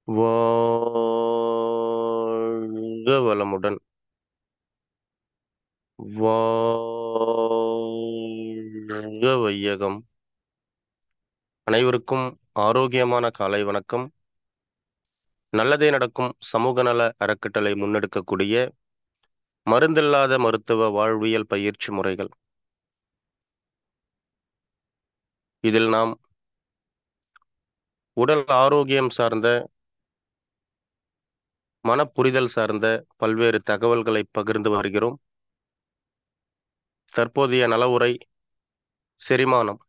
வாழ்க வளமுடன். வாழ்க வையகம். அனைவருக்கும் ஆரோக்கியமான காலை வணக்கம். நல்லதே நடக்கும் சமூக நல அறக்கட்டளை முன்னெடுக்கக்கூடிய மருந்தில்லாத மருத்துவ வாழ்வியல் பயிற்சி முறைகள். இதில் நாம் உடல் ஆரோக்கியம் சார்ந்த, மனப்புரிதல் சார்ந்த பல்வேறு தகவல்களை பகிர்ந்து வருகிறோம். தற்போதைய நலவுரை செரிமானம்.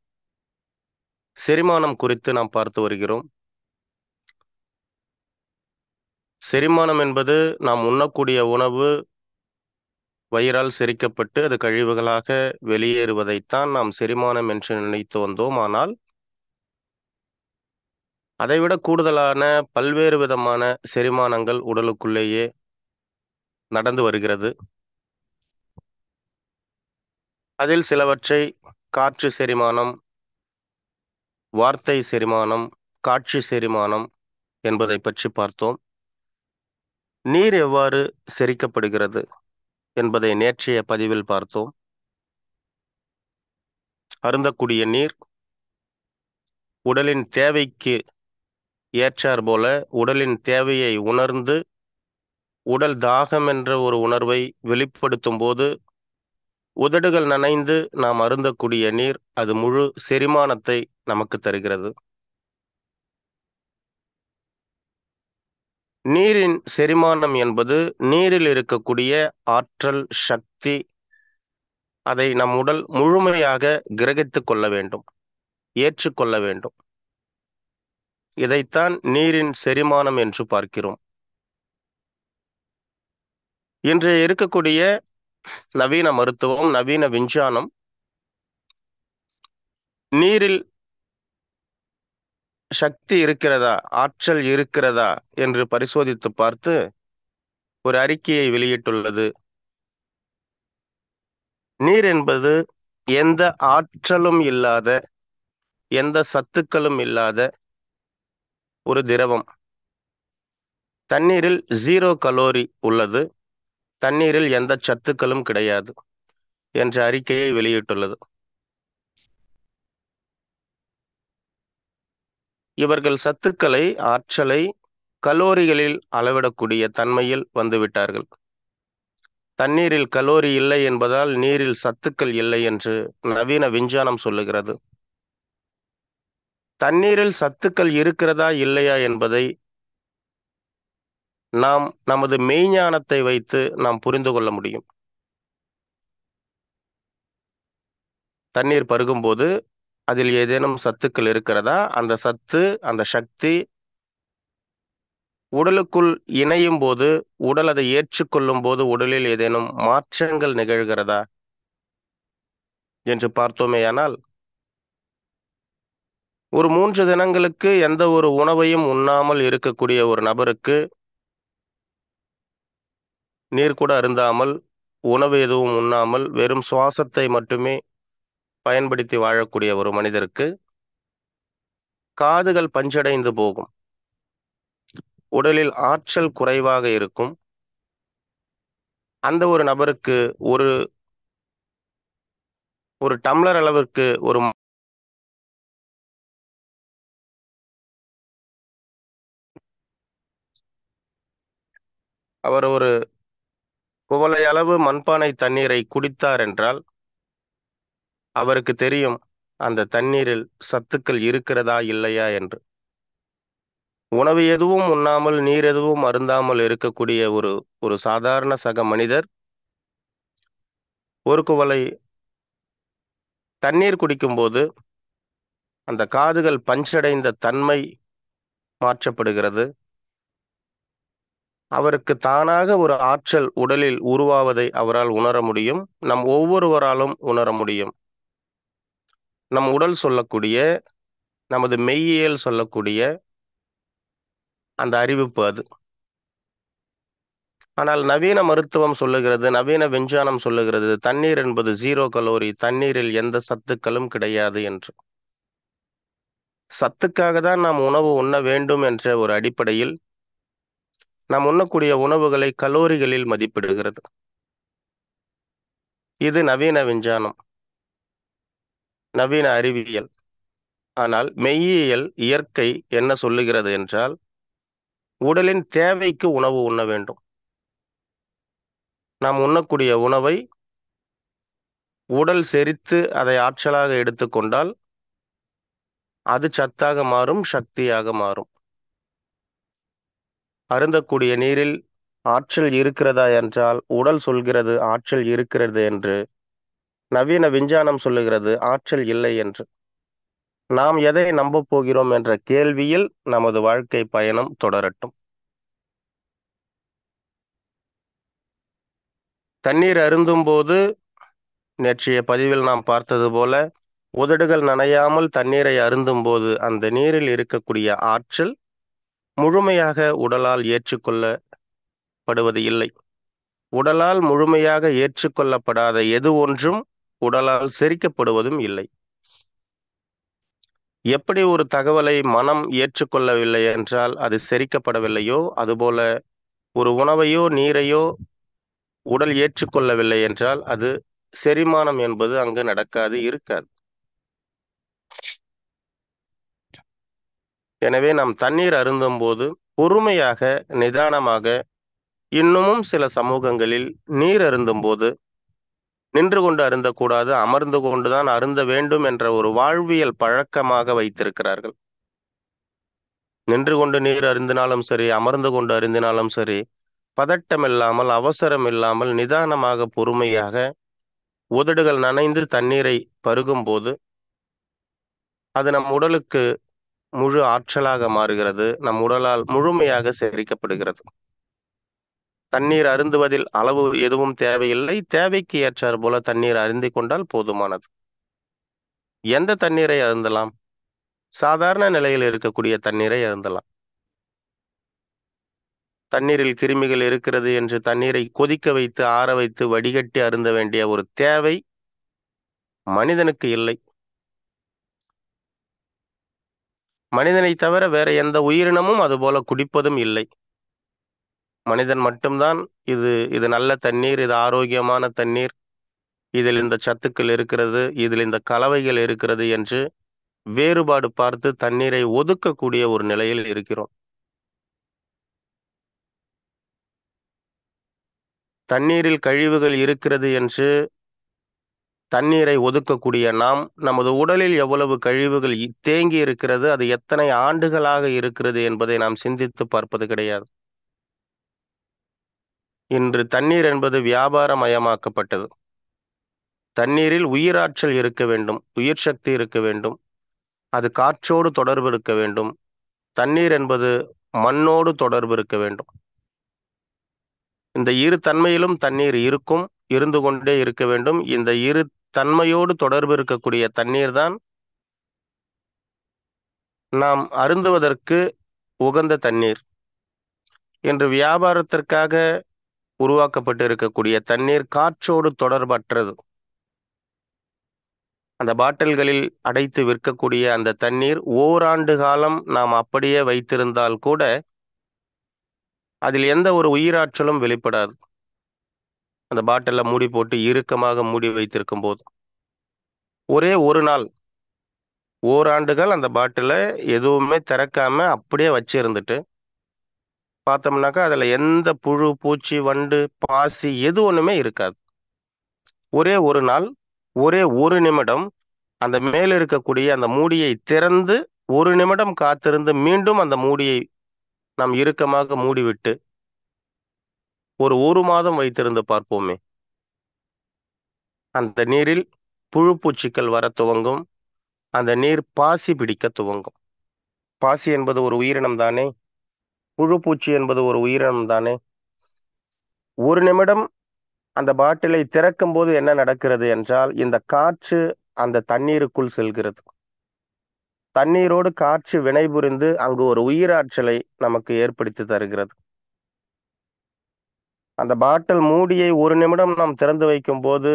செரிமானம் குறித்து நாம் பார்த்து வருகிறோம். செரிமானம் என்பது நாம் உண்ணக்கூடிய உணவு வயிறால் செரிக்கப்பட்டு அது கழிவுகளாக வெளியேறுவதைத்தான் நாம் செரிமானம் என்று நினைத்து வந்தோம். ஆனால் அதைவிட கூடுதலான பல்வேறு விதமான செரிமானங்கள் உடலுக்குள்ளேயே நடந்து வருகிறது. அதில் சிலவற்றை காற்று செரிமானம், வார்த்தை செரிமானம், காட்சி செரிமானம் என்பதை பற்றி பார்த்தோம். நீர் எவ்வாறு செரிக்கப்படுகிறது என்பதை நேற்றைய பதிவில் பார்த்தோம். அருந்தக்கூடிய நீர் உடலின் தேவைக்கு ஏற்றார் போல உடலின் தேவையை உணர்ந்து உடல் தாகம் என்ற ஒரு உணர்வை வெளிப்படுத்தும் போது உதடுகள் நனைந்து நாம் அருந்தக்கூடிய நீர் அது முழு செரிமானத்தை நமக்கு தருகிறது. நீரின் செரிமானம் என்பது நீரில் இருக்கக்கூடிய ஆற்றல், சக்தி, அதை நம் உடல் முழுமையாக கிரகித்துக் கொள்ள வேண்டும், ஏற்றுக்கொள்ள வேண்டும். இதைத்தான் நீரின் செரிமானம் என்று பார்க்கிறோம். இன்று இருக்கக்கூடிய நவீன மருத்துவம், நவீன விஞ்ஞானம் நீரில் சக்தி இருக்கிறதா, ஆற்றல் இருக்கிறதா என்று பரிசோதித்து பார்த்து ஒரு அறிக்கையை வெளியிட்டுள்ளது. நீர் என்பது எந்த ஆற்றலும் இல்லாத, எந்த சத்துக்களும் இல்லாத ஒரு திரவம். தண்ணீரில் 0 கலோரி உள்ளது, தண்ணீரில் எந்த சத்துக்களும் கிடையாது என்ற அறிக்கையை வெளியிட்டுள்ளது. இவர்கள் சத்துக்களை, ஆற்றலை கலோரிகளில் அளவிடக்கூடிய தன்மையில் வந்துவிட்டார்கள். தண்ணீரில் கலோரி இல்லை என்பதால் நீரில் சத்துக்கள் இல்லை என்று நவீன விஞ்ஞானம் சொல்லுகிறது. தண்ணீரில் சத்துக்கள் இருக்கிறதா இல்லையா என்பதை நாம் நமது மெய்ஞானத்தை வைத்து நாம் புரிந்து கொள்ள முடியும். தண்ணீர் பருகும்போது அதில் ஏதேனும் சத்துக்கள் இருக்கிறதா, அந்த சத்து, அந்த சக்தி உடலுக்குள் இணையும் போது, உடல் அதை ஏற்றுக்கொள்ளும் போது உடலில் ஏதேனும் மாற்றங்கள் நிகழ்கிறதா என்று பார்த்தோமேயானால், ஒரு 3 தினங்களுக்கு எந்த ஒரு உணவையும் உண்ணாமல் இருக்கக்கூடிய ஒரு நபருக்கு, நீர் கூட அருந்தாமல், உணவு எதுவும் உண்ணாமல் வெறும் சுவாசத்தை மட்டுமே பயன்படுத்தி வாழக்கூடிய ஒரு மனிதருக்கு காதுகள் பஞ்சடைந்து போகும், உடலில் ஆற்றல் குறைவாக இருக்கும். அந்த ஒரு நபருக்கு ஒரு ஒரு டம்ளர் அளவிற்கு அவர் ஒரு குவளை அளவு மண்பானை தண்ணீரை குடித்தார் என்றால் அவருக்கு தெரியும் அந்த தண்ணீரில் சத்துக்கள் இருக்கிறதா இல்லையா என்று. உணவு எதுவும் உண்ணாமல், நீர் எதுவும் அருந்தாமல் இருக்கக்கூடிய ஒரு சாதாரண சக மனிதர் ஒரு குவளை தண்ணீர் குடிக்கும்போது அந்த காதுகள் பஞ்சடைந்த தன்மை மாற்றப்படுகிறது. அவருக்கு தானாக ஒரு ஆற்றல் உடலில் உருவாவதை அவரால் உணர முடியும். நம் ஒவ்வொருவராலும் உணர முடியும். நம் உடல் சொல்லக்கூடிய, நமது மெய்யியல் சொல்லக்கூடிய அந்த அறிவிப்பு அது. ஆனால் நவீன மருத்துவம் சொல்லுகிறது, நவீன விஞ்ஞானம் சொல்லுகிறது, தண்ணீர் என்பது 0 கலோரி, தண்ணீரில் எந்த சத்துக்களும் கிடையாது என்று. சத்துக்காக தான் நாம் உணவு உண்ண வேண்டும் என்ற ஒரு அடிப்படையில் நாம் உண்ணக்கூடிய உணவுகளை கலோரிகளில் மதிப்பிடுகிறது. இது நவீன விஞ்ஞானம், நவீன அறிவியல். ஆனால் மெய்யியல், இயற்கை என்ன சொல்லுகிறது என்றால், உடலின் தேவைக்கு உணவு உண்ண வேண்டும். நாம் உண்ணக்கூடிய உணவை உடல் செரித்து அதை ஆற்றலாக எடுத்துக்கொண்டால் அது சத்தாக மாறும், சக்தியாக மாறும். அருந்தக்கூடிய நீரில் ஆற்றல் இருக்கிறதா என்றால் உடல் சொல்கிறது ஆற்றல் இருக்கிறது என்று, நவீன விஞ்ஞானம் சொல்லுகிறது ஆற்றல் இல்லை என்று. நாம் எதை நம்பப் போகிறோம் என்ற கேள்வியில் நமது வாழ்க்கை பயணம் தொடரட்டும். தண்ணீர் அருந்தும் போது, நேற்றைய பதிவில் நாம் பார்த்தது போல, உதடுகள் நனையாமல் தண்ணீரை அருந்தும் போது அந்த நீரில் இருக்கக்கூடிய ஆற்றல் முழுமையாக உடலால் ஏற்றுக்கொள்ளப்படுவது இல்லை. உடலால் முழுமையாக ஏற்றுக்கொள்ளப்படாத எது ஒன்றும் உடலால் செரிக்கப்படுவதும் இல்லை. எப்படி ஒரு தகவலை மனம் ஏற்றுக்கொள்ளவில்லை என்றால் அது செரிக்கப்படவில்லையோ, அதுபோல ஒரு உணவையோ நீரையோ உடல் ஏற்றுக்கொள்ளவில்லை என்றால் அது செரிமானம் என்பது அங்கு நடக்காது, இருக்காது. எனவே நாம் தண்ணீர் அருந்தும் போது பொறுமையாக, நிதானமாக, இன்னமும் சில சமூகங்களில் நீர் அருந்தும் போது நின்று கொண்டு அருந்தக்கூடாது, அமர்ந்து கொண்டுதான் அருந்த வேண்டும் என்ற ஒரு வாழ்வியல் பழக்கமாக வைத்திருக்கிறார்கள். நின்று கொண்டு நீர் அருந்தினாலும் சரி, அமர்ந்து கொண்டு அருந்தினாலும் சரி, பதட்டம் இல்லாமல், அவசரம் இல்லாமல், நிதானமாக, பொறுமையாக உதடுகள் நனைந்து தண்ணீரை பருகும்போது அது நம் உடலுக்கு முழு ஆற்றலாக மாறுகிறது. நம் உடலால் முழுமையாக செரிக்கப்படுகிறது. தண்ணீர் அருந்துவதில் அளவு எதுவும் தேவையில்லை. தேவைக்கு ஏற்றார் போல தண்ணீர் அருந்திக் கொண்டால் போதுமானது. எந்த தண்ணீரை அருந்தலாம்? சாதாரண நிலையில் இருக்கக்கூடிய தண்ணீரை அருந்தலாம். தண்ணீரில் கிருமிகள் இருக்கிறது என்று தண்ணீரை கொதிக்க வைத்து, ஆற வைத்து, வடிகட்டி அருந்த வேண்டிய ஒரு தேவை மனிதனுக்கு இல்லை. மனிதனை தவிர வேற எந்த உயிரினமும் அதுபோல குடிப்பதும் இல்லை. மனிதன் மட்டும்தான் இது நல்ல தண்ணீர், இது ஆரோக்கியமான தண்ணீர், இதில் இந்த சத்துக்கள் இருக்கிறது, இதில் இந்த கலவைகள் இருக்கிறது என்று வேறுபாடு பார்த்து தண்ணீரை ஒதுக்கக்கூடிய ஒரு நிலையில் இருக்கிறோம். தண்ணீரில் கழிவுகள் இருக்கிறது என்று தண்ணீரை ஒதுக்கக்கூடிய நாம், நமது உடலில் எவ்வளவு கழிவுகள் தேங்கி இருக்கிறது, அது எத்தனை ஆண்டுகளாக இருக்கிறது என்பதை நாம் சிந்தித்து பார்ப்பது கிடையாது. இன்று தண்ணீர் என்பது வியாபாரமயமாக்கப்பட்டது. தண்ணீரில் உயிராற்றல் இருக்க வேண்டும், உயிர் சக்தி இருக்க வேண்டும், அது காற்றோடு தொடர்பு இருக்க வேண்டும். தண்ணீர் என்பது மண்ணோடு தொடர்பு இருக்க வேண்டும். இந்த இரு தன்மையிலும் தண்ணீர் இருக்கும், இருந்து கொண்டே இருக்க வேண்டும். இந்த இரு தன்மையோடு தொடர்பு இருக்கக்கூடிய தண்ணீர் தான் நாம் அருந்துவதற்கு உகந்த தண்ணீர். இன்று வியாபாரத்திற்காக உருவாக்கப்பட்டு இருக்கக்கூடிய தண்ணீர் காற்றோடு தொடர்பற்றது. அந்த பாட்டில்களில் அடைத்து விற்கக்கூடிய அந்த தண்ணீர் ஓராண்டு காலம் நாம் அப்படியே வைத்திருந்தால் கூட அதில் எந்த ஒரு உயிராற்றலும் வெளிப்படாது. அந்த பாட்டில மூடி போட்டு இறுக்கமாக மூடி வைத்திருக்கும் போது ஒரே ஒரு நாள், ஓராண்டுகள் அந்த பாட்டில எதுவுமே திறக்காம அப்படியே வச்சிருந்துட்டு பார்த்தோம்னாக்கா அதுல எந்த புழு, பூச்சி, வண்டு, பாசி எது ஒண்ணுமே இருக்காது. ஒரே ஒரு நாள், ஒரே ஒரு நிமிடம் அந்த மேல் இருக்கக்கூடிய அந்த மூடியை திறந்து ஒரு நிமிடம் காத்திருந்து மீண்டும் அந்த மூடியை நாம் இறுக்கமாக மூடிவிட்டு ஒரு மாதம் வைத்திருந்து பார்ப்போமே, அந்த நீரில் புழு பூச்சிகள் வர துவங்கும். அந்த நீர் பாசி பிடிக்க துவங்கும். பாசி என்பது ஒரு உயிரினம் தானே, புழு பூச்சி என்பது ஒரு உயிரினம் தானே. ஒரு நிமிடம் அந்த பாட்டிலை திறக்கும் போது என்ன நடக்கிறது என்றால், இந்த காற்று அந்த தண்ணீருக்குள் செல்கிறது. தண்ணீரோடு காற்று வினைபுரிந்து அங்கு ஒரு உயிராற்றலை நமக்கு ஏற்படுத்தி தருகிறது. அந்த பாட்டில் மூடியை ஒரு நிமிடம் நாம் திறந்து வைக்கும் போது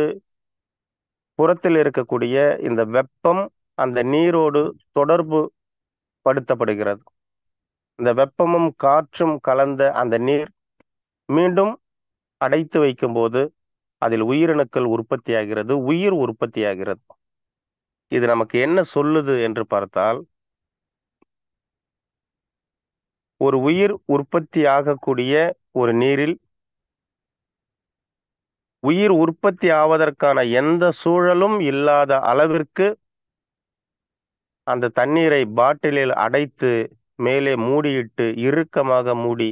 புறத்தில் இருக்கக்கூடிய இந்த வெப்பம் அந்த நீரோடு தொடர்பு படுத்தப்படுகிறது. இந்த வெப்பமும் காற்றும் கலந்த அந்த நீர் மீண்டும் அடைத்து வைக்கும்போது அதில் உயிரணுக்கள் உற்பத்தியாகிறது, உயிர் உற்பத்தியாகிறது. இது நமக்கு என்ன சொல்லுது என்று பார்த்தால், ஒரு உயிர் உற்பத்தி ஆகக்கூடிய ஒரு நீரில் உயிர் உற்பத்தி ஆவதற்கான எந்த சூழலும் இல்லாத அளவிற்கு அந்த தண்ணீரை பாட்டிலில் அடைத்து மேலே மூடியிட்டு இறுக்கமாக மூடி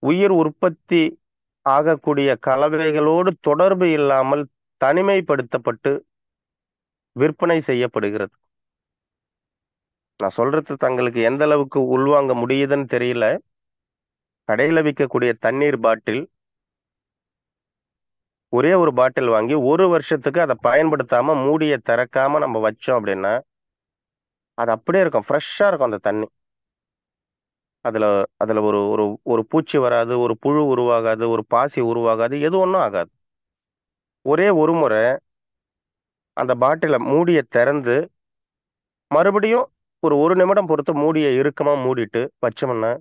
உயிர் உற்பத்தி ஆகக்கூடிய கலவைகளோடு தொடர்பு இல்லாமல் தனிமைப்படுத்தப்பட்டு விற்பனை செய்யப்படுகிறது. நான் சொல்றது தங்களுக்கு எந்த அளவுக்கு உள்வாங்க முடியுதுன்னு தெரியல. கடையில விற்கக்கூடிய தண்ணீர் பாட்டில், ஒரே ஒரு பாட்டில் வாங்கி 1 வருஷத்துக்கு அதை பயன்படுத்தாம மூடிய திறக்காம நம்ம வச்சோம் அப்படின்னா, அது அப்படியே இருக்கும். ஃப்ரெஷ்ஷா இருக்கும் அந்த தண்ணி. அதுல அதுல ஒரு ஒரு ஒரு பூச்சி வராது, ஒரு புழு உருவாகாது, ஒரு பாசி உருவாகாது, எது ஒண்ணும் ஆகாது. ஒரே ஒரு முறை அந்த பாட்டில மூடிய திறந்து மறுபடியும் ஒரு 1 நிமிடம் பொறுத்து மூடிய இறுக்கமா மூடிட்டு வச்சோம்னா,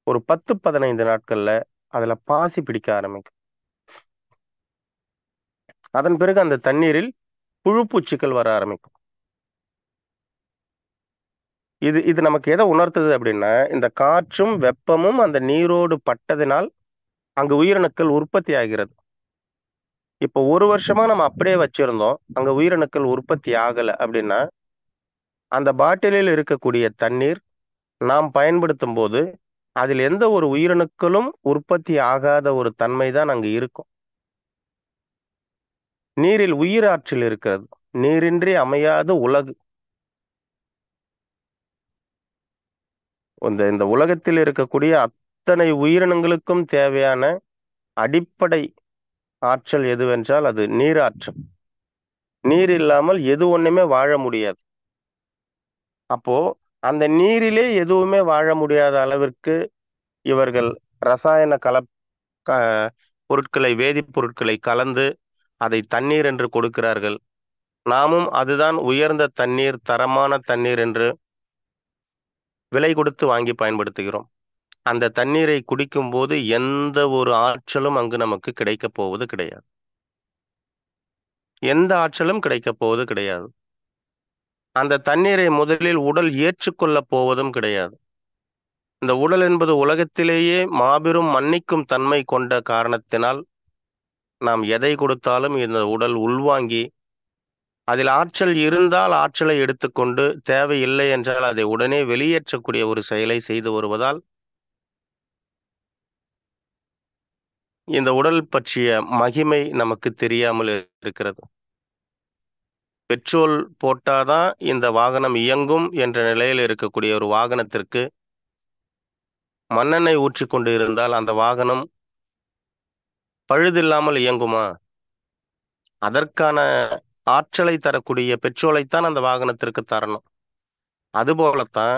ஒரு 10, 15 நாட்கள்ல அதுல பாசி பிடிக்க ஆரம்பிக்கும். அதன் பிறகு அந்த தண்ணீரில் புழு பூச்சிகள் வர ஆரம்பிக்கும். இது இது நமக்கு எத உணர்த்துது அப்படின்னா, இந்த காற்றும், வெப்பமும் அந்த நீரோடு பட்டதினால் அங்கு உயிரணுக்கள் உற்பத்தி ஆகிறது. இப்போ 1 வருஷமா நம்ம அப்படியே வச்சிருந்தோம். அங்க உயிரணுக்கள் உற்பத்தி ஆகல அப்படின்னா, அந்த பாட்டிலில் இருக்கக்கூடிய தண்ணீர் நாம் பயன்படுத்தும்போது, அதில் எந்த ஒரு உயிரணுக்களும் உற்பத்தி ஆகாத ஒரு தன்மை தான் அங்கு இருக்கும். நீரில் உயிராற்றல் இருக்கிறது. நீரின்றி அமையாது உலகு. இந்த இந்த உலகத்தில் இருக்கக்கூடிய அத்தனை உயிரினங்களுக்கும் தேவையான அடிப்படை ஆற்றல் எதுவென்றால் அது நீராற்றல். நீர் இல்லாமல் எது ஒண்ணுமே வாழ முடியாது. அப்போ அந்த நீரிலே எதுவுமே வாழ முடியாத அளவிற்கு இவர்கள் ரசாயன க பொருட்களை, வேதிப்பொருட்களை கலந்து அதை தண்ணீர் என்று கொடுக்கிறார்கள். நாமும் அதுதான் உயர்ந்த தண்ணீர், தரமான தண்ணீர் என்று விலை கொடுத்து வாங்கி பயன்படுத்துகிறோம். அந்த தண்ணீரை குடிக்கும்போது எந்த ஒரு ஆற்றலும் அங்கு நமக்கு கிடைக்கப் போவது கிடையாது. எந்த ஆற்றலும் கிடைக்கப் போவது கிடையாது. அந்த தண்ணீரை முதலில் உடல் ஏற்றுக்கொள்ளப் போவதும் கிடையாது. இந்த உடல் என்பது உலகத்திலேயே மாபெரும் மன்னிக்கும் தன்மை கொண்ட காரணத்தினால், நாம் எதை கொடுத்தாலும் இந்த உடல் உள்வாங்கி, அதில் ஆற்றல் இருந்தால் ஆற்றலை எடுத்துக்கொண்டு, தேவையில்லை என்றால் அதை உடனே வெளியேற்றக்கூடிய ஒரு செயலை செய்து வருவதால், இந்த உடல் பற்றிய மகிமை நமக்கு தெரியாமல் இருக்கிறது. பெட்ரோல் போட்டாதான் இந்த வாகனம் இயங்கும் என்ற நிலையில் இருக்கக்கூடிய ஒரு வாகனத்திற்கு மண்ணெண்ணெய் ஊற்றிக் கொண்டு இருந்தால் அந்த வாகனம் பழுதில்லாமல் இயங்குமா? அதற்கான ஆற்றலை தரக்கூடிய பெட்ரோலைத்தான் அந்த வாகனத்திற்கு தரணும். அதுபோலத்தான்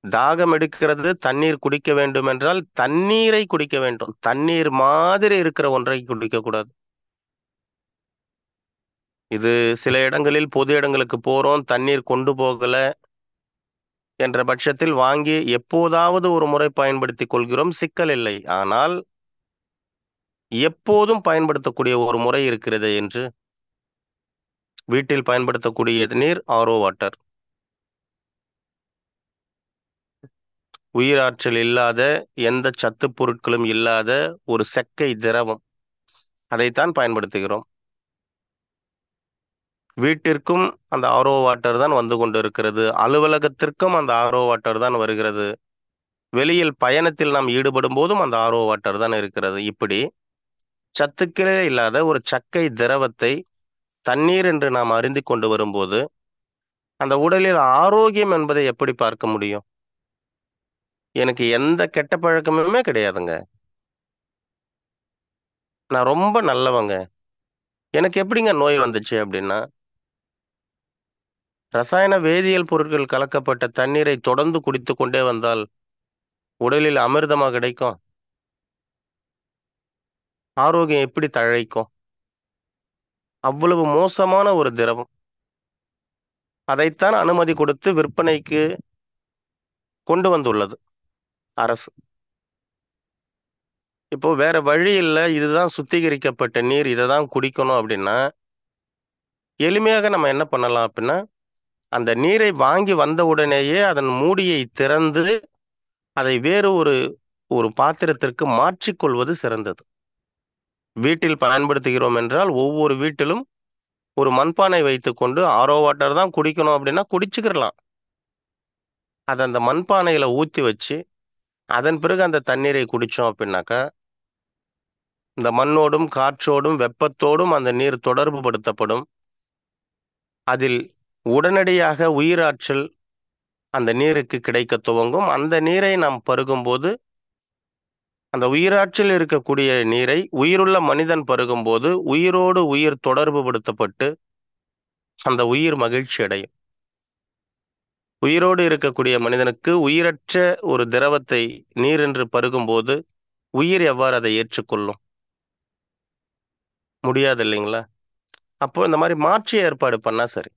தாகம் எடுக்கிறது, தண்ணீர் குடிக்க வேண்டும் என்றால் தண்ணீரை குடிக்க வேண்டும். தண்ணீர் மாதிரி இருக்கிற ஒன்றை குடிக்கக்கூடாது. இது சில இடங்களில் பொது இடங்களுக்கு போறோம், தண்ணீர் கொண்டு போகல என்ற பட்சத்தில் வாங்கி எப்போதாவது ஒரு முறை பயன்படுத்திக் கொள்கிறோம், சிக்கல் இல்லை. ஆனால் எப்போதும் பயன்படுத்தக்கூடிய ஒரு முறை இருக்கிறது என்று வீட்டில் பயன்படுத்தக்கூடிய நீர் ஆரோ வாட்டர். உயிராற்றல் இல்லாத, எந்த சத்துப் பொருட்களும் இல்லாத ஒரு செக்கை திரவம். அதைத்தான் பயன்படுத்துகிறோம். வீட்டிற்கும் அந்த ஆரோ வாட்டர் தான் வந்து கொண்டிருக்கிறது. அலுவலகத்திற்கும் அந்த ஆரோ வாட்டர் தான் வருகிறது. வெளியில் பயணத்தில் நாம் ஈடுபடும் போதும் அந்த ஆரோ வாட்டர் தான் இருக்கிறது. இப்படி சத்துக்களே இல்லாத ஒரு சக்கை திரவத்தை தண்ணீர் என்று நாம் அறிந்து கொண்டு வரும்போது, அந்த உடலில் ஆரோக்கியம் என்பதை எப்படி பார்க்க முடியும்? எனக்கு எந்த கெட்ட பழக்கமுமே கிடையாதுங்க. நான் ரொம்ப நல்லவங்க. எனக்கு எப்படிங்க நோய் வந்துச்சு அப்படின்னா, ரசாயன வேதியியல் பொருட்கள் கலக்கப்பட்ட தண்ணீரை தொடர்ந்து குடித்துக் கொண்டே வந்தால் உடலில் அமிர்தமா கிடைக்கும்? ஆரோக்கியம் எப்படி தழைக்கும்? அவ்வளவு மோசமான ஒரு திரவம். அதைத்தான் அனுமதி கொடுத்து விற்பனைக்கு கொண்டு வந்துள்ளது அரசு. இப்போ வேற வழி இல்ல, இதுதான் சுத்திகரிக்கப்பட்ட நீர், இத தான் குடிக்கணும் அப்படின்னா, எளிமையாக நம்ம என்ன பண்ணலாம் அப்படின்னா, அந்த நீரை வாங்கி வந்த உடனேயே அதன் மூடியை திறந்து, அதை வேறு ஒரு ஒரு பாத்திரத்திற்கு மாற்றிக்கொள்வது சிறந்தது. வீட்டில் பயன்படுத்துகிறோம் என்றால், ஒவ்வொரு வீட்டிலும் ஒரு மண்பானை வைத்துக்கொண்டு, ஆரோ வாட்டர் தான் குடிக்கணும் அப்படின்னா குடிச்சுக்கிரலாம். அத அந்த மண்பானையில ஊத்தி வச்சு, அதன் பிறகு அந்த தண்ணீரை குடிச்சோம் அப்படின்னாக்கா, இந்த மண்ணோடும், காற்றோடும், வெப்பத்தோடும் அந்த நீர் தொடர்பு படுத்தப்படும். அதில் உடனடியாக உயிராற்றல் அந்த நீருக்கு கிடைக்கத் துவங்கும். அந்த நீரை நாம் பருகும்போது, அந்த உயிராற்றல் இருக்கக்கூடிய நீரை உயிருள்ள மனிதன் பருகும்போது, உயிரோடு உயிர் தொடர்பு படுத்தப்பட்டு, அந்த உயிர் மகிழ்ச்சி அடையும். உயிரோடு இருக்கக்கூடிய மனிதனுக்கு உயிரற்ற ஒரு திரவத்தை நீர் என்று பருகும்போது, உயிர் எவ்வாறு அதை ஏற்றுக்கொள்ளும்? முடியாது இல்லைங்களா? அப்போ இந்த மாரி மாற்று ஏற்பாடு பண்ணா சரி.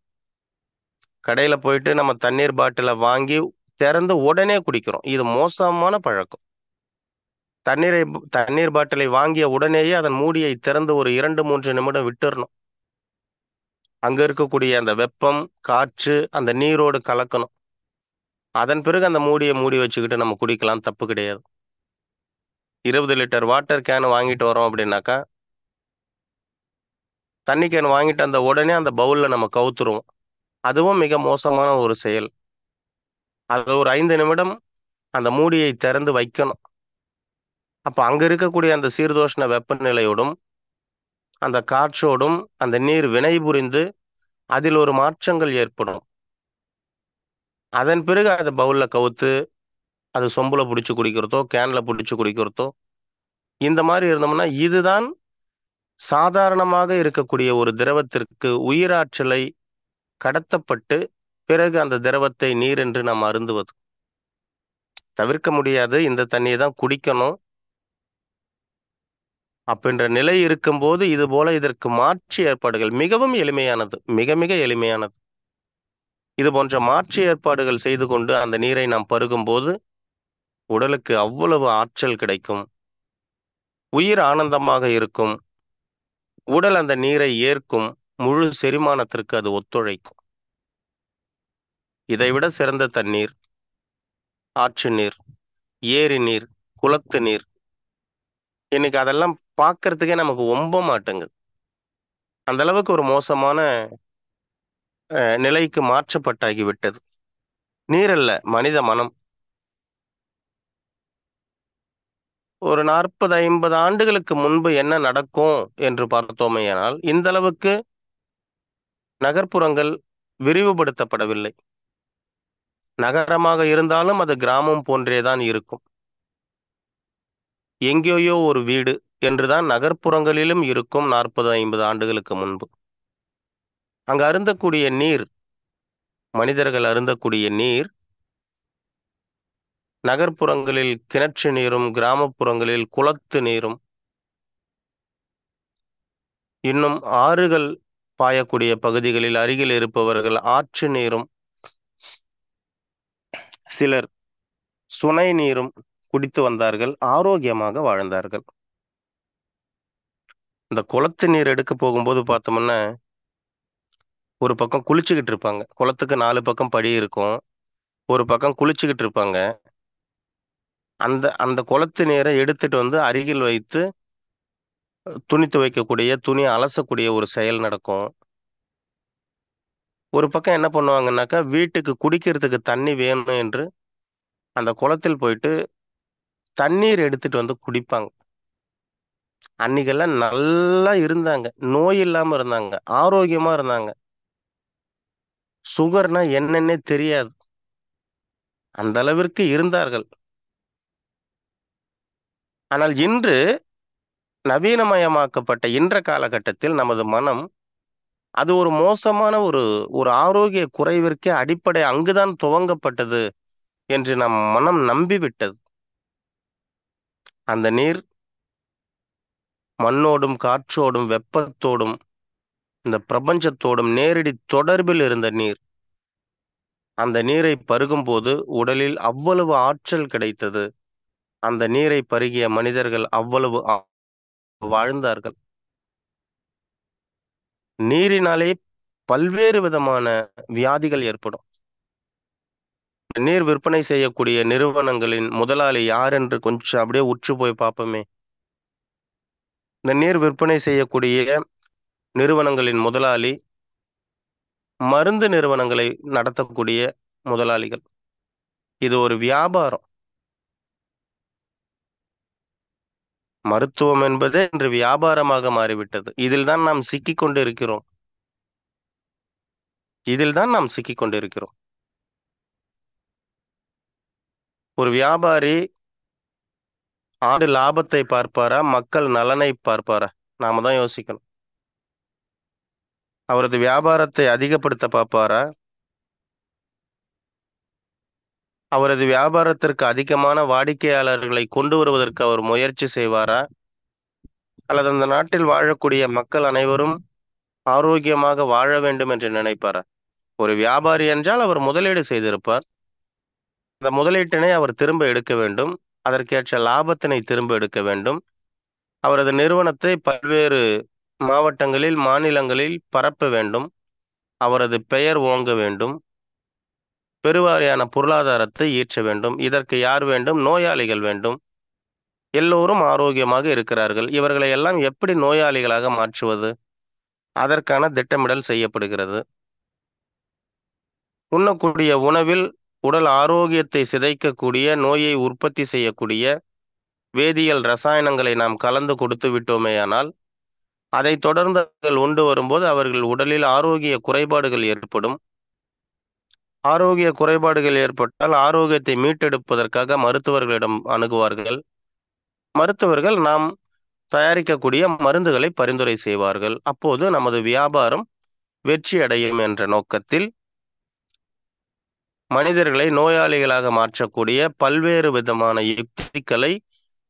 கடையில போயிட்டு நம்ம தண்ணீர் பாட்டில வாங்கி திறந்து உடனே குடிக்கிறோம். இது மோசமான பழக்கம். தண்ணீர் பாட்டிலை வாங்கிய உடனேயே அதன் மூடியை திறந்து ஒரு 2, 3 நிமிடம் விட்டுறணும். அங்க இருக்கக்கூடிய அந்த வெப்பம், காற்று அந்த நீரோடு கலக்கணும். அதன் பிறகு அந்த மூடிய மூடி வச்சுக்கிட்டு நம்ம குடிக்கலாம், தப்பு கிடையாது. 20 லிட்டர் வாட்டர் கேன் வாங்கிட்டு வரோம் அப்படின்னாக்கா, தண்ணி கேன் வாங்கிட்டு அந்த உடனே அந்த பவுல்ல நம்ம கவுத்துருவோம். அதுவும் மிக மோசமான ஒரு செயல். அத ஒரு 5 நிமிடம் அந்த மூடியை திறந்து வைக்கணும். அப்ப அங்க இருக்கக்கூடிய அந்த சீர்தோஷ்ண வெப்பநிலையோடும், அந்த காற்றோடும் அந்த நீர் வினைபுரிந்து, அதில் ஒரு மாற்றங்கள் ஏற்படும். அதன் பிறகு அத பவுல்ல கவுத்து, அது சொம்புல புடிச்சு குடிக்கிறதோ, கேன்ல புடிச்சு குடிக்கிறதோ, இந்த மாரி இருந்தோம்னா, இதுதான் சாதாரணமாக இருக்கக்கூடிய ஒரு திரவத்திற்கு உயிராற்றலை கடத்தப்பட்டு, பிறகு அந்த திரவத்தை நீர் என்று நாம் அருந்துவது. தவிர்க்க முடியாது. இந்த தண்ணீய தான் குடிக்கணும். அப்படின்ற நிலை இருக்கும்போது, இதுபோல இதற்கு மாற்று ஏற்பாடுகள் மிகவும் எளிமையானது. மிக, மிக எளிமையானது. இது போன்ற மாற்று ஏற்பாடுகள் செய்து கொண்டு அந்த நீரை நாம் பருகும்போது, உடலுக்கு அவ்வளவு ஆற்றல் கிடைக்கும். உயிர் ஆனந்தமாக இருக்கும். உடல் அந்த நீரை ஏற்கும். முழு செரிமானத்திற்கு அது ஒத்துழைக்கும். இதைவிட சிறந்த தண்ணீர், ஆற்று நீர், ஏரி நீர், குளத்து நீர், இன்னைக்கு அதெல்லாம் பார்க்கறதுக்கே நமக்கு ஒம்ப மாட்டேங்குது. அந்த அளவுக்கு ஒரு மோசமான நிலைக்கு மாற்றப்பட்டாகி விட்டது. நீர் அல்ல, மனித மனம். ஒரு 40, 50 ஆண்டுகளுக்கு முன்பு என்ன நடக்கும் என்று பார்த்தோமேயானால், இந்த அளவுக்கு நகர்ப்புறங்கள் விரிவுபடுத்தப்படவில்லை. நகரமாக இருந்தாலும் அது கிராமம் போன்றே தான் இருக்கும். எங்கேயோ ஒரு வீடு என்றுதான் நகர்ப்புறங்களிலும் இருக்கும் 40, 50 ஆண்டுகளுக்கு முன்பு. அங்கு அருந்தக்கூடிய நீர், மனிதர்கள் அருந்தக்கூடிய நீர், நகர்ப்புறங்களில் கிணற்று நீரும், கிராமப்புறங்களில் குளத்து நீரும், இன்னும் ஆறுகள் பாயக்கூடிய பகுதிகளில் அருகில் இருப்பவர்கள் ஆற்று நீரும், சிலர் சுனை நீரும் குடித்து வந்தார்கள். ஆரோக்கியமாக வாழ்ந்தார்கள். இந்த குளத்து நீர் எடுக்க போகும்போது பார்த்தோம்னா, ஒரு பக்கம் குளிச்சுக்கிட்டு இருப்பாங்க. குளத்துக்கு 4 பக்கம் படி இருக்கும். ஒரு பக்கம் குளிச்சுக்கிட்டு இருப்பாங்க. அந்த அந்த குளத்து நீரை எடுத்துட்டு வந்து அருகில் வைத்து துணி துவைக்கக்கூடிய, துணி அலசக்கூடிய ஒரு செயல் நடக்கும். ஒரு பக்கம் என்ன பண்ணுவாங்கன்னாக்கா, வீட்டுக்கு குடிக்கிறதுக்கு தண்ணி வேணும் என்று அந்த குளத்தில் போயிட்டு தண்ணீர் எடுத்துட்டு வந்து குடிப்பாங்க. அன்னைக்கெல்லாம் நல்லா இருந்தாங்க. நோய் இல்லாம இருந்தாங்க. ஆரோக்கியமா இருந்தாங்க. சுகர்னா என்னன்னே தெரியாது. அந்த அளவிற்கு இருந்தார்கள். ஆனால் இன்று நவீனமயமாக்கப்பட்ட இன்ற காலகட்டத்தில் நமது மனம், அது ஒரு மோசமான ஒரு ஒரு ஆரோக்கிய குறைவிற்கே அடிப்படை அங்குதான் துவங்கப்பட்டது என்று நம் மனம் நம்பிவிட்டது. அந்த நீர் மண்ணோடும், காற்றோடும், வெப்பத்தோடும், இந்த பிரபஞ்சத்தோடும் நேரடி தொடர்பில் இருந்த நீர். அந்த நீரை பருகும்போது உடலில் அவ்வளவு ஆற்றல் கிடைத்தது. அந்த நீரை பருகிய மனிதர்கள் அவ்வளவு வாழ்ந்தார்கள். நீரினாலே பல்வேறு விதமான வியாதிகள் ஏற்படும். நீர் விற்பனை செய்யக்கூடிய நிறுவனங்களின் முதலாளி யார் என்று கொஞ்சம் அப்படியே உற்று போய் பார்ப்போமே. இந்த நீர் விற்பனை செய்யக்கூடிய நிறுவனங்களின் முதலாளி, மருந்து நிறுவனங்களை நடத்தக்கூடிய முதலாளிகள். இது ஒரு வியாபாரம். மருத்துவம் என்பது இன்று வியாபாரமாக மாறிவிட்டது. இதில்தான் நாம் சிக்கிக் கொண்டிருக்கிறோம். இதில்தான் நாம் சிக்கிக் கொண்டிருக்கிறோம். ஒரு வியாபாரி ஆண்டு லாபத்தை பார்ப்பாரா, மக்கள் நலனை பார்ப்பாரா? நாம தான் யோசிக்கணும். அவரது வியாபாரத்தை அதிகப்படுத்த பார்ப்பாரா, அவரது வியாபாரத்திற்கு அதிகமான வாடிக்கையாளர்களை கொண்டு வருவதற்கு அவர் முயற்சி செய்வாரா, அல்லது அந்த நாட்டில் வாழக்கூடிய மக்கள் அனைவரும் ஆரோக்கியமாக வாழ வேண்டும் என்று நினைப்பாரா? ஒரு வியாபாரி என்றால் அவர் முதலீடு செய்திருப்பார். அந்த முதலீட்டினை அவர் திரும்ப எடுக்க வேண்டும். அதற்கேற்ற லாபத்தினை திரும்ப எடுக்க வேண்டும். அவரது நிறுவனத்தை பல்வேறு மாவட்டங்களில், மாநிலங்களில் பரப்ப வேண்டும். அவரது பெயர் ஓங்க வேண்டும். பெருவாரியான பொருளாதாரத்தை ஈற்ற வேண்டும். இதற்கு யார் வேண்டும்? நோயாளிகள் வேண்டும். எல்லோரும் ஆரோக்கியமாக இருக்கிறார்கள். இவர்களை எல்லாம் எப்படி நோயாளிகளாக மாற்றுவது? அதற்கான திட்டமிடல் செய்யப்படுகிறது. உண்ணக்கூடிய உணவில் உடல் ஆரோக்கியத்தை சிதைக்கக்கூடிய, நோயை உற்பத்தி செய்யக்கூடிய வேதியியல் ரசாயனங்களை நாம் கலந்து கொடுத்து விட்டோமேயானால், அதை தொடர்ந்து அவர்கள் உண்டு வரும்போது அவர்கள் உடலில் ஆரோக்கிய குறைபாடுகள் ஏற்படும். ஆரோக்கிய குறைபாடுகள் ஏற்பட்டால் ஆரோக்கியத்தை மீட்டெடுப்பதற்காக மருத்துவர்களிடம் அணுகுவார்கள். மருத்துவர்கள் நாம் தயாரிக்கக்கூடிய மருந்துகளை பரிந்துரை செய்வார்கள். அப்போது நமது வியாபாரம் வெற்றி அடையும் என்ற நோக்கத்தில் மனிதர்களை நோயாளிகளாக மாற்றக்கூடிய பல்வேறு விதமான யுக்திகளை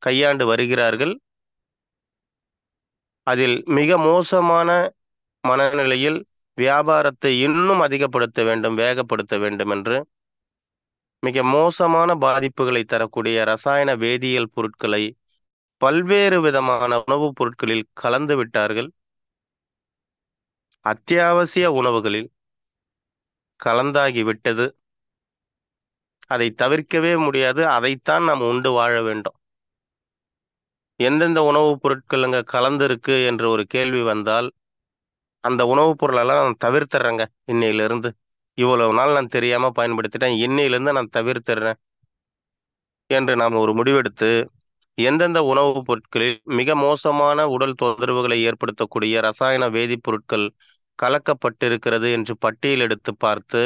கையாண்டு வருகிறார்கள். அதில் மிக மோசமான மனநிலையில் வியாபாரத்தை இன்னும் அதிகப்படுத்த வேண்டும், வேகப்படுத்த வேண்டும் என்று மிக மோசமான பாதிப்புகளை தரக்கூடிய ரசாயன வேதியியல் பொருட்களை பல்வேறு விதமான உணவுப் பொருட்களில் கலந்து விட்டார்கள். அத்தியாவசிய உணவுகளில் கலந்தாகிவிட்டது. அதை தவிர்க்கவே முடியாது. அதைத்தான் நாம் உண்டு வாழ வேண்டும். எந்தெந்த உணவுப் பொருட்கள் அங்க கலந்திருக்கு என்று ஒரு கேள்வி வந்தால், அந்த உணவுப் பொருளெல்லாம் நான் தவிர்த்துறேங்க இன்னையிலிருந்து. இவ்வளவு நாள் நான் தெரியாம பயன்படுத்திட்டேன். இன்னையிலிருந்து நான் தவிர்த்துறேன் என்று நாம் ஒரு முடிவெடுத்து, எந்தெந்த உணவுப் பொருட்களில் மிக மோசமான உடல் தொந்தரவுகளை ஏற்படுத்தக்கூடிய ரசாயன வேதிப்பொருட்கள் கலக்கப்பட்டிருக்கிறது என்று பட்டியல் எடுத்து பார்த்து,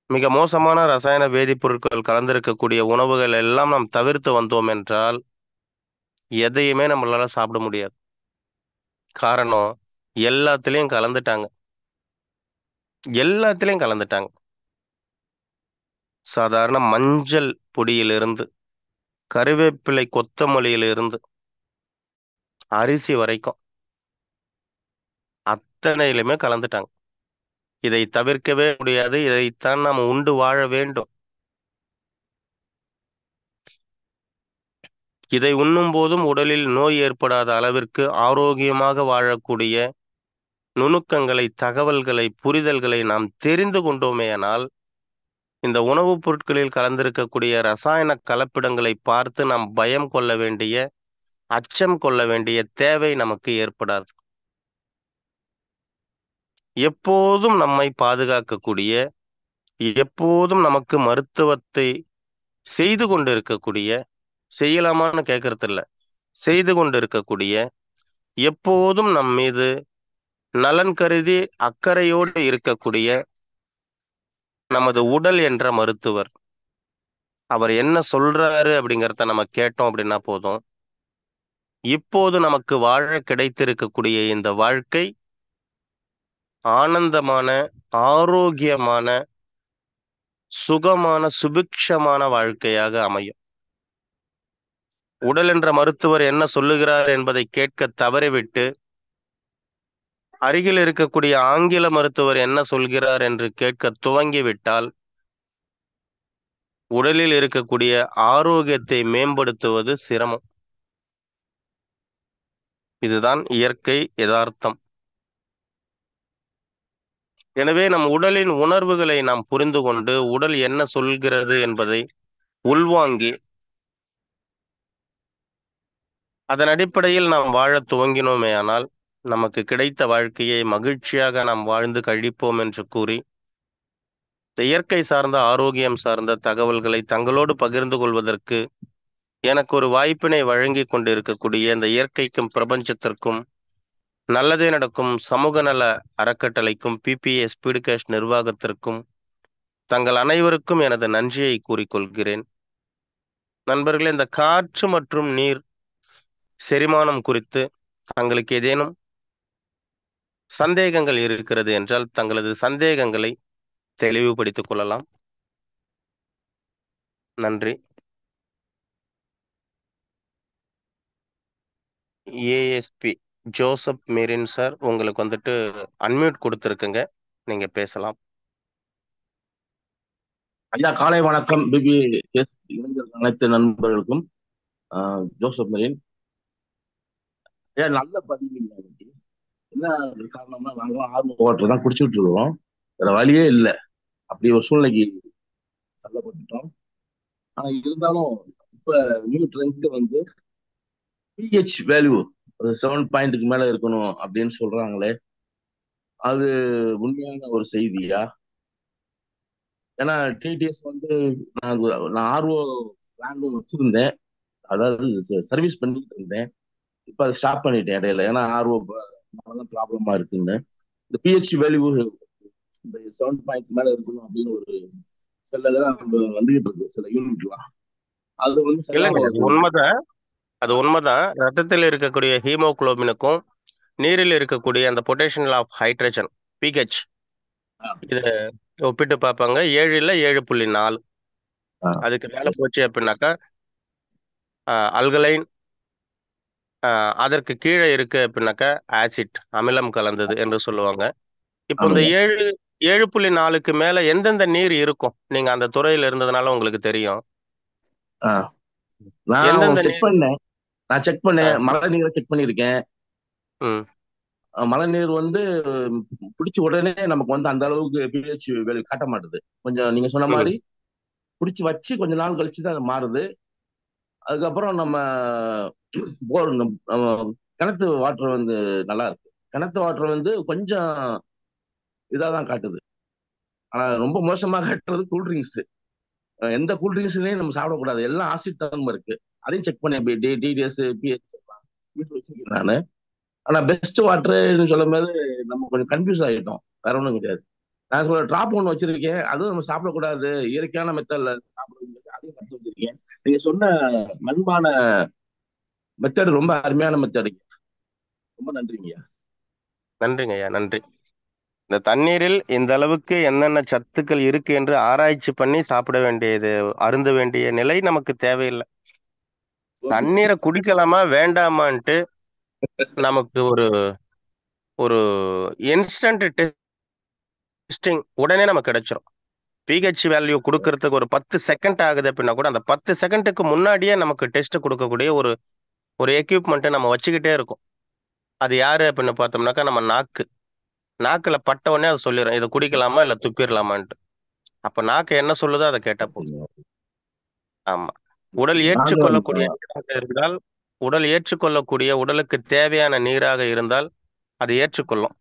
மிக மோசமான ரசாயன வேதிப்பொருட்கள் கலந்திருக்கக்கூடிய உணவுகள் எல்லாம் நாம் தவிர்த்து வந்தோம் என்றால், எதையுமே நம்மளால சாப்பிட முடியாது. காரணம், எல்லாத்துலயும் கலந்துட்டாங்க. எல்லாத்துலயும் கலந்துட்டாங்க. சாதாரண மஞ்சள் பொடியிலிருந்து, கறிவேப்பிலை கொத்தமல்லியிலிருந்து, அரிசி வரைக்கும் அத்தனையிலுமே கலந்துட்டாங்க. இதை தவிர்க்கவே முடியாது. இதைத்தான் நாம் உண்டு வாழ வேண்டும். இதை உண்ணும் போதும் உடலில் நோய் ஏற்படாத அளவிற்கு ஆரோக்கியமாக வாழக்கூடிய நுணுக்கங்களை, தகவல்களை, புரிதல்களை நாம் தெரிந்து கொண்டோமேயானால், இந்த உணவுப் பொருட்களில் கலந்திருக்கக்கூடிய ரசாயன கலப்பிடங்களை பார்த்து நாம் பயம் கொள்ள வேண்டிய, அச்சம் கொள்ள வேண்டிய தேவை நமக்கு ஏற்படாது. எப்போதும் நம்மை பாதுகாக்கக்கூடிய, எப்போதும் நமக்கு மருத்துவத்தை செய்து கொண்டு இருக்கக்கூடிய, செய்யலாமான்னு கேட்கறது இல்ல, செய்து கொண்டு இருக்கக்கூடிய, எப்போதும் நம் மீது நலன் கருதி அக்கறையோடு இருக்கக்கூடிய நமது உடல் என்ற மருத்துவர். அவர் என்ன சொல்றாரு அப்படிங்கிறத நம்ம கேட்டோம் அப்படின்னா போதும். இப்போது நமக்கு வாழ கிடைத்திருக்கக்கூடிய இந்த வாழ்க்கை ஆனந்தமான, ஆரோக்கியமான, சுகமான, சுபிக்ஷமான வாழ்க்கையாக அமையும். உடல் என்ற மருத்துவர் என்ன சொல்லுகிறார் என்பதை கேட்க தவறிவிட்டு, அருகில் இருக்கக்கூடிய ஆங்கில மருத்துவர் என்ன சொல்கிறார் என்று கேட்க துவங்கிவிட்டால் உடலில் இருக்கக்கூடிய ஆரோக்கியத்தை மேம்படுத்துவது சிரமம். இதுதான் இயற்கை யதார்த்தம். எனவே நம் உடலின் உணர்வுகளை நாம் புரிந்து கொண்டு உடல் என்ன சொல்கிறது என்பதை உள்வாங்கி அதன் அடிப்படையில் நாம் வாழத் துவங்கினோமேயானால் நமக்கு கிடைத்த வாழ்க்கையை மகிழ்ச்சியாக நாம் வாழ்ந்து கழிப்போம் என்று கூறி இந்த இயற்கை சார்ந்த ஆரோக்கியம் சார்ந்த தகவல்களை தங்களோடு பகிர்ந்து கொள்வதற்கு எனக்கு ஒரு வாய்ப்பினை வழங்கி கொண்டிருக்கக்கூடிய இந்த இயற்கைக்கும் பிரபஞ்சத்திற்கும் நல்லதே நடக்கும் சமூக நல அறக்கட்டளைக்கும் பிபிஏ ஸ்பீடுகாஸ்ட் நிர்வாகத்திற்கும் தங்கள் அனைவருக்கும் எனது நன்றியை கூறிக்கொள்கிறேன். நண்பர்களே, இந்த காற்று மற்றும் நீர் செரிமானம் குறித்து தங்களுக்கு ஏதேனும் சந்தேகங்கள் இருக்கிறது என்றால் தங்களது சந்தேகங்களை தெளிவுபடுத்திக் கொள்ளலாம். நன்றி. ஏஎஸ்பி ஜோசப் மெரின் சார், உங்களுக்கு வந்துட்டு அன்மியூட் கொடுத்துருக்குங்க, நீங்க பேசலாம். ஐயா, காலை வணக்கம். பிபி இளைஞர்கள் அனைத்து நண்பர்களுக்கும் ஜோசப் மெரின். நல்ல பதிவு. என்ன காரணம்னா, நாங்களும் ஆர்வ வாட்டர் தான் குடிச்சுட்டு இருக்கோம், வேற வழியே இல்லை. அப்படி ஒரு சூழ்நிலைக்கு தள்ளப்பட்டுட்டோம். ஆனா இருந்தாலும் இப்ப நியூ ட்ரெண்ட் வந்து பிஹெச் வேல்யூ 7 மேல இருக்கணும் அப்படின்னு சொல்றாங்களே, அது உண்மையான ஒரு செய்தியா? ஏன்னா டிடிஎஸ் வந்து நான் ஆர்ஓ பிளான் வச்சிருந்தேன், அதாவது சர்வீஸ் பண்ணிட்டு இருந்தேன். இப்ப அதை ஸ்டாப் பண்ணிட்டேன் இடையில, ஏன்னா ஆர்ஓ ப்ராப்ளமா இருக்குன்னு. இந்த பிஹெச் வேல்யூ இந்த 7 மேல இருக்கணும் அப்படின்னு ஒரு சிலதான் வந்துகிட்டு இருக்கு, சில யூனிட்லாம். அது வந்து உண்மைதான், அது உண்மைதான். ரத்தத்தில் இருக்கக்கூடிய ஹீமோகுளோபினுக்கும் நீரில் இருக்கக்கூடிய அந்த பொட்டேஷியம் ஆஃப் ஹைட்ரஜன் பிஹெச் இத ஒப்பிட்டு பார்ப்பாங்க. 7 7.4 அதுக்கு மேல போச்சு அப்படின்னாக்கா அல்கலைன், அதற்கு கீழே இருக்கு அப்படின்னாக்கா ஆசிட், அமிலம் கலந்தது என்று சொல்லுவாங்க. இப்போ இந்த 7.4க்கு மேல எந்தெந்த நீர் இருக்கும்? நீங்க அந்த துறையில இருந்ததுனால உங்களுக்கு தெரியும். நான் செக் பண்ணேன், மழை நீரை செக் பண்ணிருக்கேன். மழை நீர் வந்து பிடிச்ச உடனே நமக்கு வந்து அந்த அளவுக்கு பிஹெச் வேல்யூ காட்ட மாட்டுது. கொஞ்சம் நீங்க சொன்ன மாதிரி பிடிச்சி வச்சு கொஞ்ச நாள் கழிச்சுதான் அது மாறுது. அதுக்கப்புறம் நம்ம கிணத்து வாட்டர் வந்து நல்லா இருக்கு. கிணத்து வாட்டர் வந்து கொஞ்சம் இதாதான் காட்டுது. ஆனா ரொம்ப மோசமா காட்டுறது கூல்ட்ரிங்க்ஸ். எந்த கூல்ட்ரிங்க்ஸ்லயும் நம்ம சாப்பிடக்கூடாது, எல்லாம் ஆசிட் தன்மை இருக்கு. அதையும் செக் பண்ணேன், டிடிஎஸ் பிஹெச் வீட்டுல வச்சிருக்கேன் நானு. ஆனா பெஸ்ட் வாட்டர்னு சொல்லும் போது நம்ம கொஞ்சம் கன்ஃபியூஸ் ஆகிட்டோம், வேற ஒன்றும் கிடையாது. நான் சொல்ல டிராப் ஒன்று வச்சிருக்கேன், அதுவும் நம்ம சாப்பிடக்கூடாது, இயற்கையான மெத்தட்ல சாப்பிடுறது, அதையும் கற்று வச்சிருக்கேன். நீங்க சொன்ன மண்பான மெத்தட் ரொம்ப அருமையான மெத்தட். ரொம்ப நன்றிங்கய்யா. நன்றிங்கய்யா, நன்றி. இந்த தண்ணீரில் இந்த அளவுக்கு என்னென்ன சத்துக்கள் இருக்கு என்று ஆராய்ச்சி பண்ணி சாப்பிட வேண்டியது, அருந்த வேண்டிய நிலை நமக்கு தேவையில்லை. தண்ணீரை குடிக்கலாமா வேண்டாமான்ட்டு நமக்கு ஒரு ஒரு இன்ஸ்டன்ட் டெஸ்டிங் உடனே நமக்கு கிடைச்சிரும். பிஹெச் வேல்யூ கொடுக்கறதுக்கு ஒரு 10 செகண்ட் ஆகுது அப்படின்னா கூட அந்த 10 செகண்டுக்கு முன்னாடியே நமக்கு டெஸ்ட் கொடுக்கக்கூடிய ஒரு எக்யூப்மெண்ட்டை நம்ம வச்சுக்கிட்டே இருக்கோம். அது யாரு அப்படின்னு பார்த்தோம்னாக்கா நம்ம நாக்குல பட்ட உடனே அது சொல்லிடும், இதை குடிக்கலாமா இல்ல துப்பிடலாமான்ட்டு. அப்ப நாக்கு என்ன சொல்லுதோ அதை கேட்டா போதும். ஆமா, உடல் ஏற்றுக்கொள்ளக்கூடிய இருந்தால், உடல் ஏற்றுக்கொள்ளக்கூடிய உடலுக்கு தேவையான நீராக இருந்தால் அது ஏற்றுக்கொள்ளும்.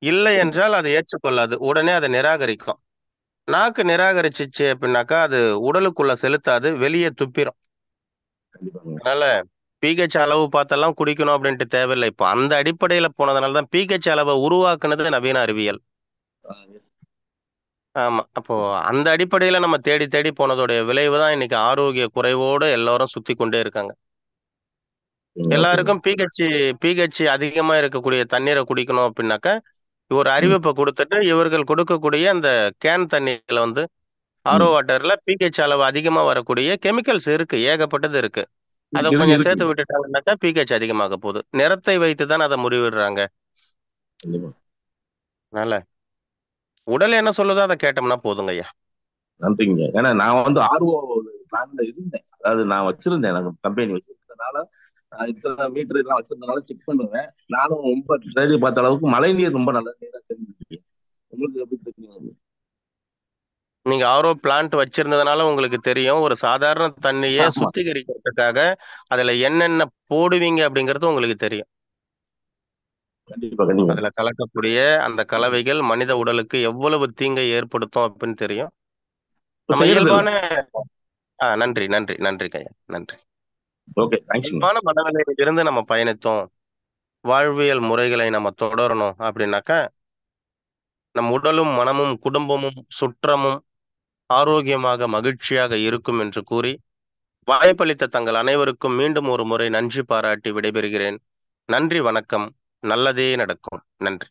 இல்லை என்றால் அது ஏற்றுக்கொள்ளாது, உடனே அதை நிராகரிக்கும். நாக்கு நிராகரிச்சிச்சு அப்படின்னாக்கா அது உடலுக்குள்ள செலுத்தாது, வெளியே துப்பிடும். அதனால பிஹெச் அளவு பார்த்தெல்லாம் குடிக்கணும் அப்படின்ட்டு தேவையில்லை. இப்போ அந்த அடிப்படையில போனதுனாலதான் பிஹெச் அளவை உருவாக்குனது நவீன அறிவியல். ஆமா, அப்போ அந்த அடிப்படையில நம்ம தேடி தேடி போனதோடைய விளைவுதான் இன்னைக்கு ஆரோக்கிய குறைவோடு எல்லாரும் சுத்தி கொண்டே இருக்காங்க. எல்லாருக்கும் பிஹெச் அதிகமா இருக்கக்கூடிய தண்ணீரை குடிக்கணும் அப்படின்னாக்கா ஒரு அறிவிப்பை கொடுத்துட்டு இவர்கள் கொடுக்கக்கூடிய அந்த கேன் தண்ணீர்ல வந்து ஆரோ வாட்டர்ல பிஹெச் அளவு அதிகமா வரக்கூடிய கெமிக்கல்ஸ் இருக்கு, ஏகப்பட்டது இருக்கு. அதை கொஞ்சம் சேர்த்து விட்டுட்டாங்கன்னாக்கா பிஹெச் அதிகமாக போகுது. நிறத்தை வைத்து தான் அதை முடிவிடுறாங்க. கண்டிப்பா. அதனால உடல் என்ன சொல்லுதோ அதை கேட்டோம்னா போதுங்க ஐயா. நன்றிங்க. ஏன்னா நான் வந்து ஆர்வோ பிளான்ல இருந்தேன். அதாவது நான் வச்சிருந்தேன். எனக்கு கம்பெனி வச்சிருந்ததுனால, இத்தனை மீட்டர் எல்லாம் வச்சிருந்தனால செக் பண்ணுவேன். நானும் ரொம்ப தேடி பார்த்த அளவுக்கு மழைநீர் ரொம்ப நல்ல நீரா தெரிஞ்சுச்சு. உங்களுக்கு எப்படி தெரியும்? நீங்க ஆர்ஓ பிளான்ட் வச்சிருந்ததுனால உங்களுக்கு தெரியும். ஒரு சாதாரண தண்ணிய ஆமா. சுத்திகரிக்கிறதுக்காக அதுல என்னென்ன போடுவீங்க அப்படிங்கிறது உங்களுக்கு தெரியும். கண்டிப்பா, கண்டிப்பா. அதுல கலக்கக்கூடிய அந்த கலவைகள் மனித உடலுக்கு எவ்வளவு தீங்கை ஏற்படுத்தும் அப்படின்னு தெரியும். இப்ப நம்ம செய்யறது இல்ல. இயல்பான நன்றி, நன்றி, நன்றிங்க ஐயா. நன்றி. ஓகே. தேங்க்ஸ்ங்க. இயல்பான மனநிலையில இருந்து நம்ம பயணித்தோம். வாழ்வியல் முறைகளை நம்ம தொடரணும் அப்படின்னாக்கா, நம் உடலும், மனமும், குடும்பமும், சுற்றமும் ஆரோக்கியமாக, மகிழ்ச்சியாக இருக்கும் என்று கூறி, வாய்ப்பளித்த தங்கள் அனைவருக்கும் மீண்டும் ஒரு முறை நன்றி பாராட்டி விடைபெறுகிறேன். நன்றி, வணக்கம். நல்லதே நடக்கும். நன்றி.